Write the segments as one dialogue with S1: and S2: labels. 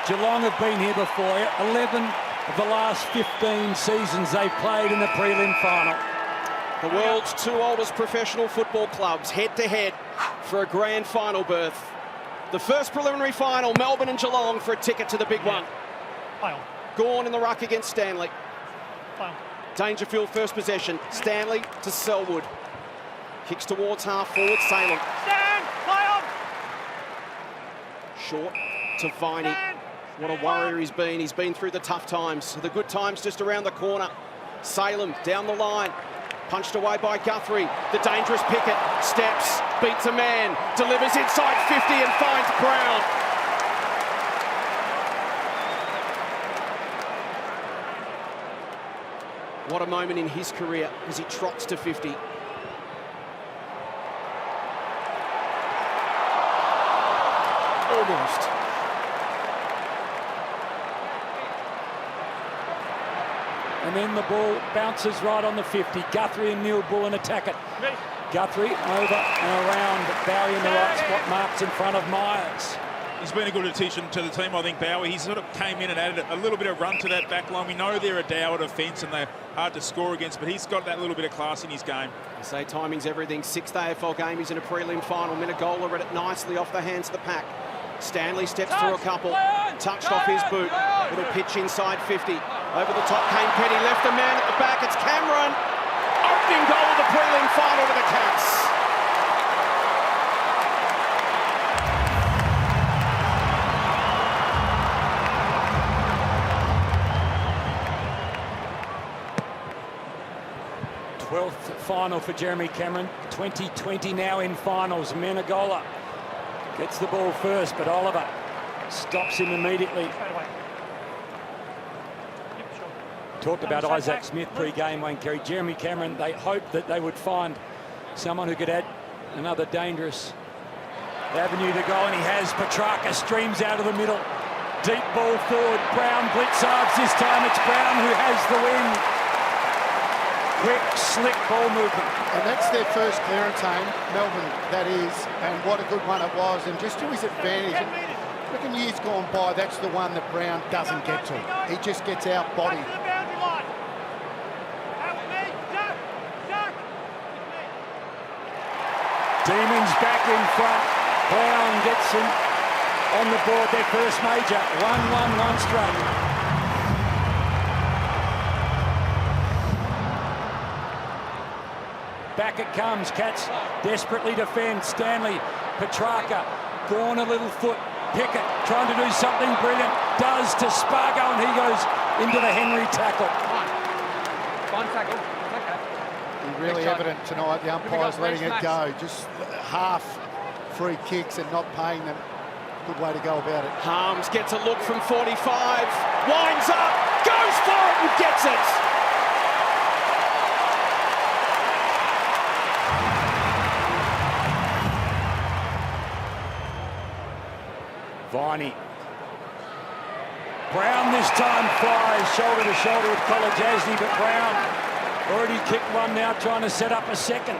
S1: Geelong have been here before. 11 of the last 15 seasons they've played in the prelim final.
S2: The world's two oldest professional football clubs head-to-head for a grand final berth. The first preliminary final, Melbourne and Geelong, for a ticket to the big one. Gawn in the ruck against Stanley. Dangerfield first possession. Stanley to Selwood. Kicks towards half forward, Salem. Short to Viney. What a warrior he's been. He's been through the tough times. The good times just around the corner. Salem down the line. Punched away by Guthrie. The dangerous Pickett. Steps, beats a man. Delivers inside 50 and finds Brown. What a moment in his career as he trots to 50. Almost.
S1: And then the ball bounces right on the 50. Guthrie and Neal-Bullen attack it. Guthrie over and around. Bowie in the right spot, marks in front of Myers.
S3: He's been a good addition to the team, I think, Bowie. He sort of came in and added a little bit of run to that back line. We know they're a dour defence and they're hard to score against, but he's got that little bit of class in his game.
S2: I say timing's everything. Sixth AFL game, he's in a prelim final. Menegola read it nicely off the hands of the pack. Stanley steps through a couple, touched off his boot. Little pitch inside 50. Over the top came Penny, left a man at the back. It's Cameron. Opening goal of the prelim final to the Cats.
S1: Final for Jeremy Cameron. 2020 now in finals. Menegola gets the ball first, but Oliver stops him immediately. Talked about Isaac Smith pre-game, Wayne Carey. Jeremy Cameron, they hoped that they would find someone who could add another dangerous avenue to go, and he has. Petracca streams out of the middle. Deep ball forward. Brown blitzards this time. It's Brown who has the win. Quick, slick ball movement.
S4: And that's their first clearance aim, Melbourne, that is, and what a good one it was, and just to his advantage. Look, in years gone by, that's the one that Brown doesn't get to. He just gets out-bodied.
S1: Demons back in front. Brown gets him on the board, their first major. 1-1-1 straight. Back it comes. Cats desperately defend. Stanley, Petracca, Gawn a little foot. Pickett trying to do something brilliant. Does to Spargo, and he goes into the Henry tackle.
S5: Fine tackle. Okay.
S4: Really evident tonight, the umpires letting it go. Just half free kicks and not paying them. Good way to go about it.
S2: Harms gets a look from 45. Winds up. Goes for it and gets it.
S1: Viney. Brown this time flies shoulder to shoulder with Kolajasny, but Brown already kicked one now, trying to set up a second.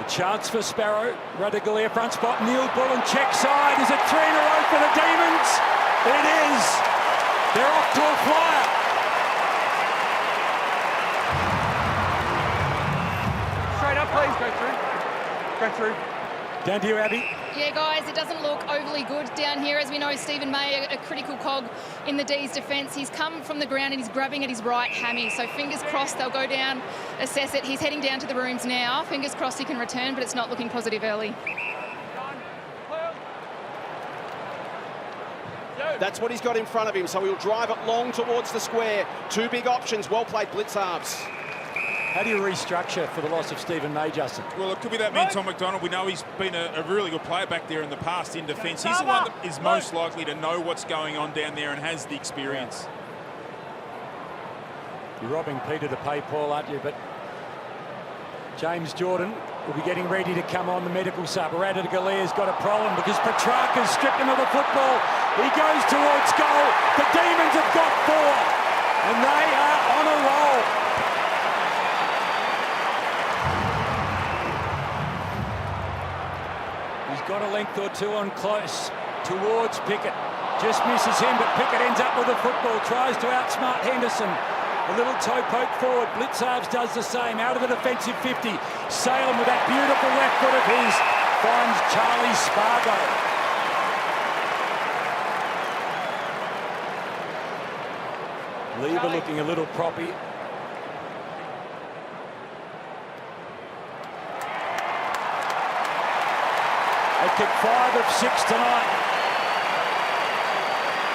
S1: A chance for Sparrow. Radaglia front spot. Neal-Bullen check side. Is it 3 in a row for the Demons? It is. They're off to a flyer.
S5: Straight up, please. Go through. Go through.
S1: Down to you, Abby.
S6: Yeah, guys, it doesn't look overly good down here. As we know, Stephen May, a critical cog in the D's defence. He's come from the ground and he's grabbing at his right hammy. So fingers crossed they'll go down, assess it. He's heading down to the rooms now. Fingers crossed he can return, but it's not looking positive early.
S2: That's what he's got in front of him, so he'll drive it long towards the square. Two big options. Well played, Blitzarves.
S1: How do you restructure for the loss of Stephen May, Justin?
S3: Well, it could be that man, Tom McDonald. We know he's been a really good player back there in the past in defence. He's the one that is most likely to know what's going on down there and has the experience.
S1: You're robbing Peter to pay Paul, aren't you? But James Jordan will be getting ready to come on the medical sub. Radagalia's got a problem because Petracca's stripped him of the football. He goes towards goal. The Demons have got 4, and they are on a roll. He's got a length or two on close towards Pickett. Just misses him, but Pickett ends up with the football. Tries to outsmart Henderson. A little toe poke forward. Blitzarves does the same. Out of the defensive 50. Salem with that beautiful left foot of his finds Charlie Spargo. Lever looking a little proppy. They kick 5 of 6 tonight.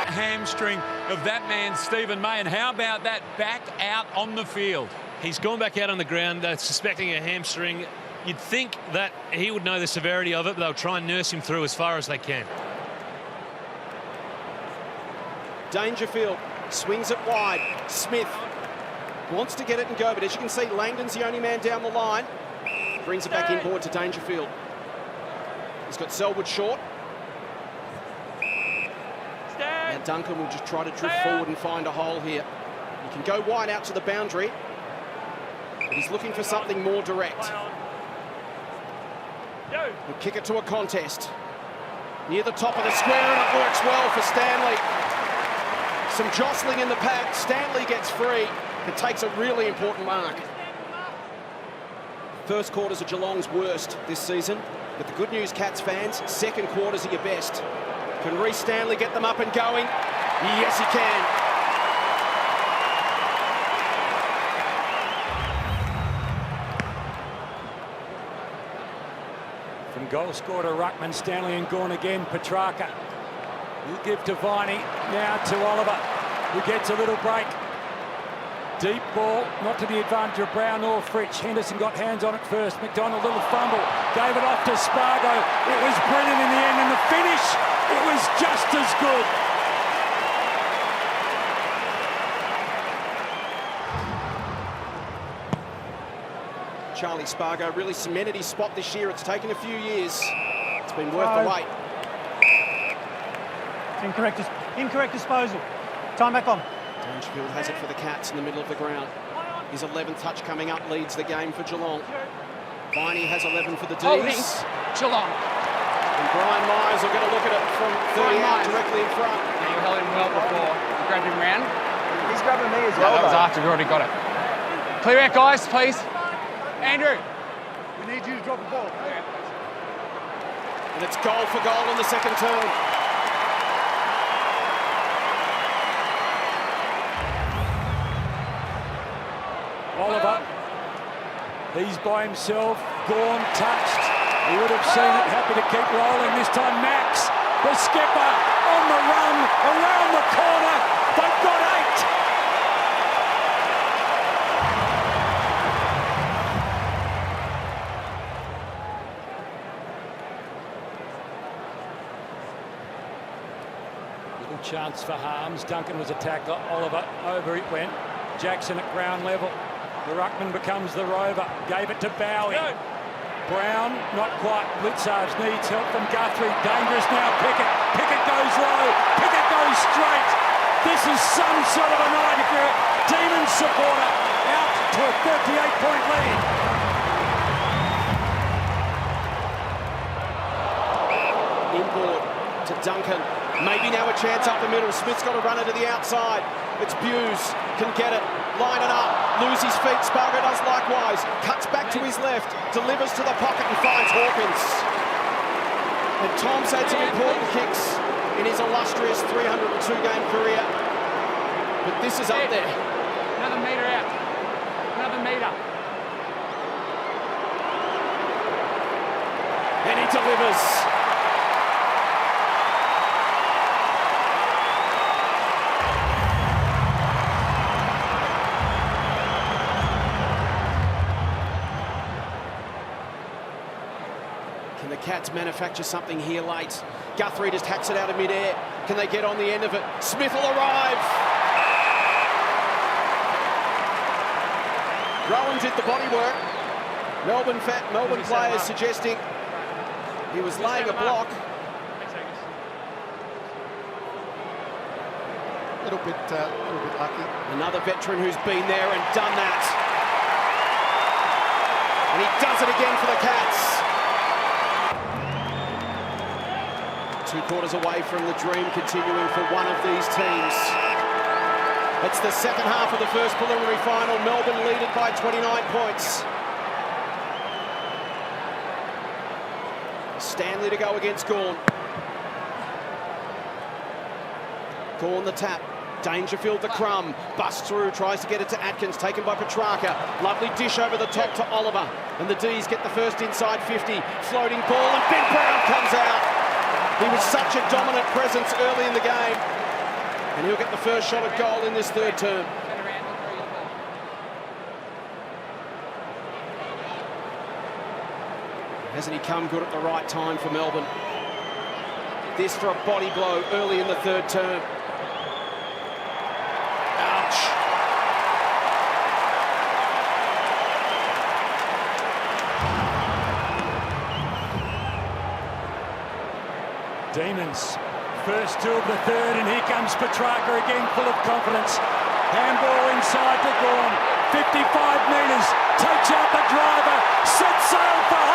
S7: Hamstring of that man, Stephen May, and how about that back out on the field?
S8: He's gone back out on the ground, suspecting a hamstring. You'd think that he would know the severity of it, but they'll try and nurse him through as far as they can.
S2: Dangerfield swings it wide. Smith wants to get it and go, but as you can see, Langdon's the only man down the line. Brings it back inboard to Dangerfield. He's got Selwood short. Now Duncan will just try to drift forward and find a hole here. He can go wide out to the boundary, but he's looking for something more direct. He'll kick it to a contest. Near the top of the square, and it works well for Stanley. Some jostling in the pack. Stanley gets free. It takes a really important mark. First quarters are Geelong's worst this season. But the good news, Cats fans, second quarters are your best. Can Rhys Stanley get them up and going? Yes, he can.
S1: From goal scorer to Ruckman, Stanley and Gawn again. Petracca. He'll give to Viney. Now to Oliver, who gets a little break. Deep ball, not to the advantage of Brown or Fritsch. Henderson got hands on it first. McDonald, little fumble. Gave it off to Spargo. It was brilliant in the end. And the finish, it was just as good.
S2: Charlie Spargo really cemented his spot this year. It's taken a few years. It's been worth the wait.
S5: Incorrect disposal. Time back on.
S2: Dangerfield has it for the Cats in the middle of the ground. His 11th touch coming up leads the game for Geelong. Viney has 11 for the D's.
S5: Geelong.
S2: And Brian Myers are going to look at it from 30 out directly in front.
S5: Yeah, you held him well before you grabbed him round.
S9: He's grabbing me as well.
S5: That was after we already got it. Clear out, guys, please. Andrew.
S9: We need you to drop the ball.
S2: And it's goal for goal in the second term.
S1: Oliver, he's by himself. Gawn touched. He would have seen it. Happy to keep rolling. This time Max, the skipper, on the run, around the corner. They've got 8. Little chance for harms. Duncan was attacked. Oliver, over it went. Jackson at ground level. The ruckman becomes the rover. Gave it to Bowie. Brown, not quite. Blitzarves needs help from Guthrie. Dangerous now. Pickett. Pickett goes low. Pickett goes straight. This is some sort of a night if you're a Demons supporter. Out to a 38-point lead.
S2: Inboard to Duncan. Maybe now a chance up the middle. Smith's got to run it to the outside. It's Buse. Can get it. Line it up. Lose his feet. Spargo does likewise. Cuts back to his left. Delivers to the pocket and finds Hawkins. And Tom's had some important kicks in his illustrious 302-game career. But this is up there.
S5: Another metre out. Another metre.
S2: And he delivers. Can the Cats manufacture something here late? Guthrie just hacks it out of midair. Can they get on the end of it? Smith will arrive. Rowan did the body work. Melbourne players suggesting he was laying a block.
S4: A little bit lucky.
S2: Another veteran who's been there and done that. And he does it again for the Cats. quarters away from the dream continuing for one of these teams. It's the second half of the first preliminary final. Melbourne leaded by 29 points. Stanley to go against Gawn. Gawn the tap. Dangerfield the crumb. Busts through, tries to get it to Atkins, taken by Petracca. Lovely dish over the top to Oliver. And the D's get the first inside 50. Floating ball, and Ben Brown comes out. He was such a dominant presence early in the game. And he'll get the first shot at goal in this third term. Hasn't he come good at the right time for Melbourne? This for a body blow early in the third term. Ouch.
S1: Demons, first two of the third, and here comes Petracca again, full of confidence. Handball inside to Gawn, 55 metres, takes out the driver, sets sail for home.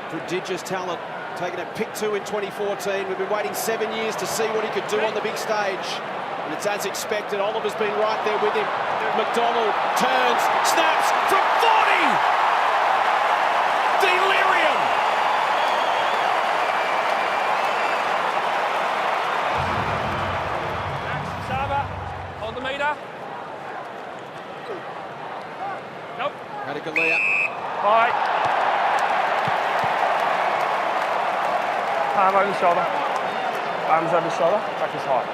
S2: Prodigious talent, taken at pick 2 in 2014. We've been waiting 7 years to see what he could do on the big stage. And it's as expected. Oliver's been right there with him. McDonald turns, snaps from 40! Delirium!
S5: Saba, hold the meter. Nope.
S2: Kysaiah.
S5: Bye. Arm over the shoulder. Arms over the shoulder. Back is high.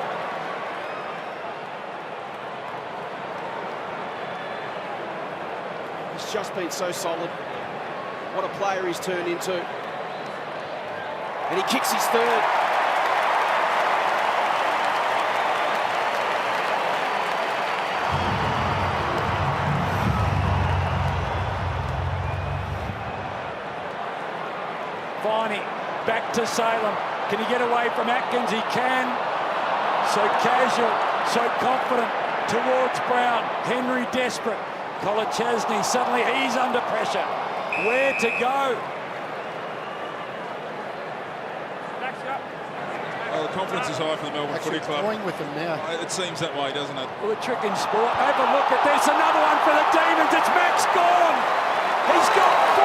S2: He's just been so solid. What a player he's turned into. And he kicks his third.
S1: Viney. Back to Salem. Can he get away from Atkins? He can. So casual, so confident towards Brown. Henry desperate. Chesney, suddenly he's under pressure. Where to go?
S3: Well, the confidence is high for the Melbourne Footy Club.
S4: Going with them now.
S3: It seems that way, doesn't it?
S1: Well, a trick in sport. Have a look at this. Another one for the Demons. It's Max Gawn. He's got 4.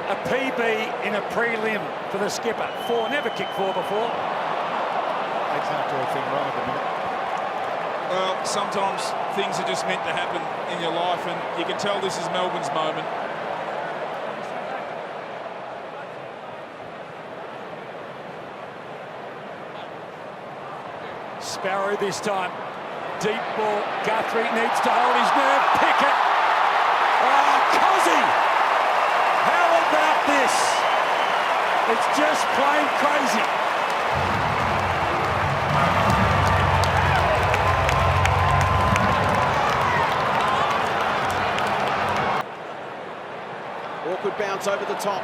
S1: A PB in a prelim for the skipper. 4, never kicked 4 before.
S4: They can't do a thing wrong at the minute.
S3: Well, sometimes things are just meant to happen in your life, and you can tell this is Melbourne's moment.
S1: Sparrow this time. Deep ball. Guthrie needs to hold his nerve. Pickett. Oh, Kysaiah! How about this? It's just plain crazy.
S2: Awkward bounce over the top.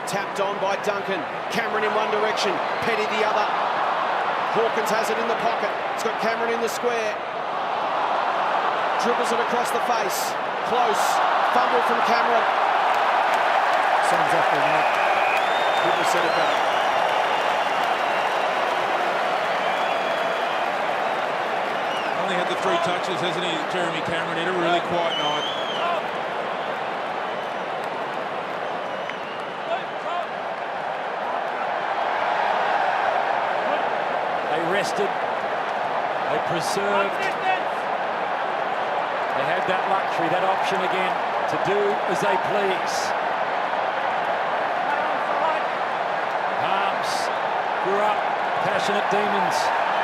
S2: Tapped on by Duncan. Cameron in one direction. Petty the other. Hawkins has it in the pocket. It's got Cameron in the square. Dribbles it across the face. Close. Fumble from Cameron.
S4: Sends up the net.
S2: People said it better.
S3: Only had the 3 touches, hasn't he, Jeremy Cameron? He had a really quiet night.
S1: They rested. They preserved. They had that luxury, that option again to do as they please. Grew up passionate Demons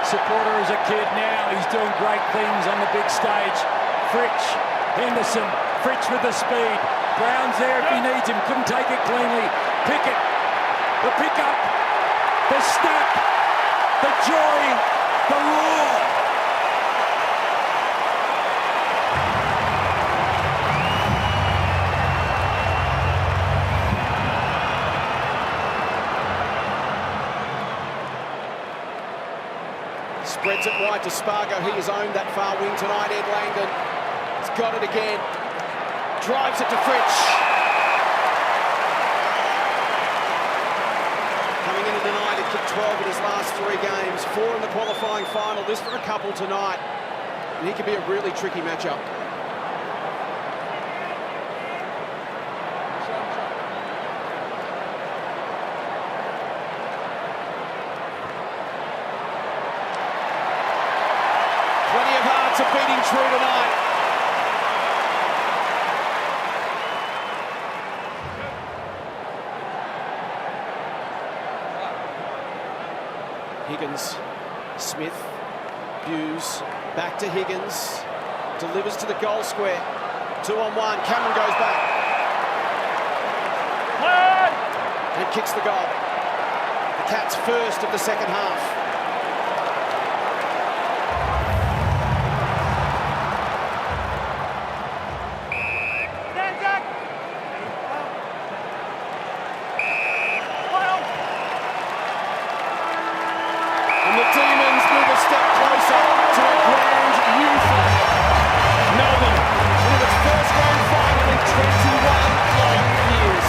S1: supporter as a kid. Now he's doing great things on the big stage. Fritsch, Henderson, Fritsch with the speed. Brown's there if he needs him. Couldn't take it cleanly. Pickett, the pick-up, the snap, the joy, the roar.
S2: Spreads it wide to Spargo. He has owned that far wing tonight. Ed Langdon has got it again. Drives it to Fritsch. Coming into tonight, he kicked 12 in his last 3 games. 4 in the qualifying final. This for a couple tonight. And he could be a really tricky matchup. Plenty of hearts are beating true tonight. Higgins, Smith, Hughes, back to Higgins, delivers to the goal square. 2-on-1, Cameron goes back. And kicks the goal. The Cats first of the second half. And the Demons move a step closer to a grand youth. Melbourne with its first grand final in 21 long years.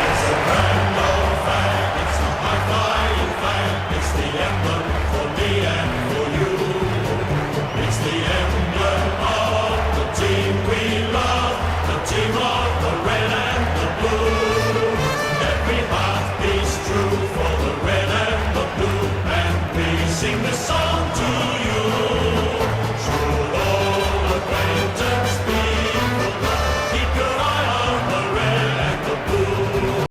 S10: It's a grand old flag, it's a high-flying flag, it's the emblem for me and for you. It's the emblem of the team we love, the team of the red and the blue. Every heart beats true for the red and the blue, and we sing the song to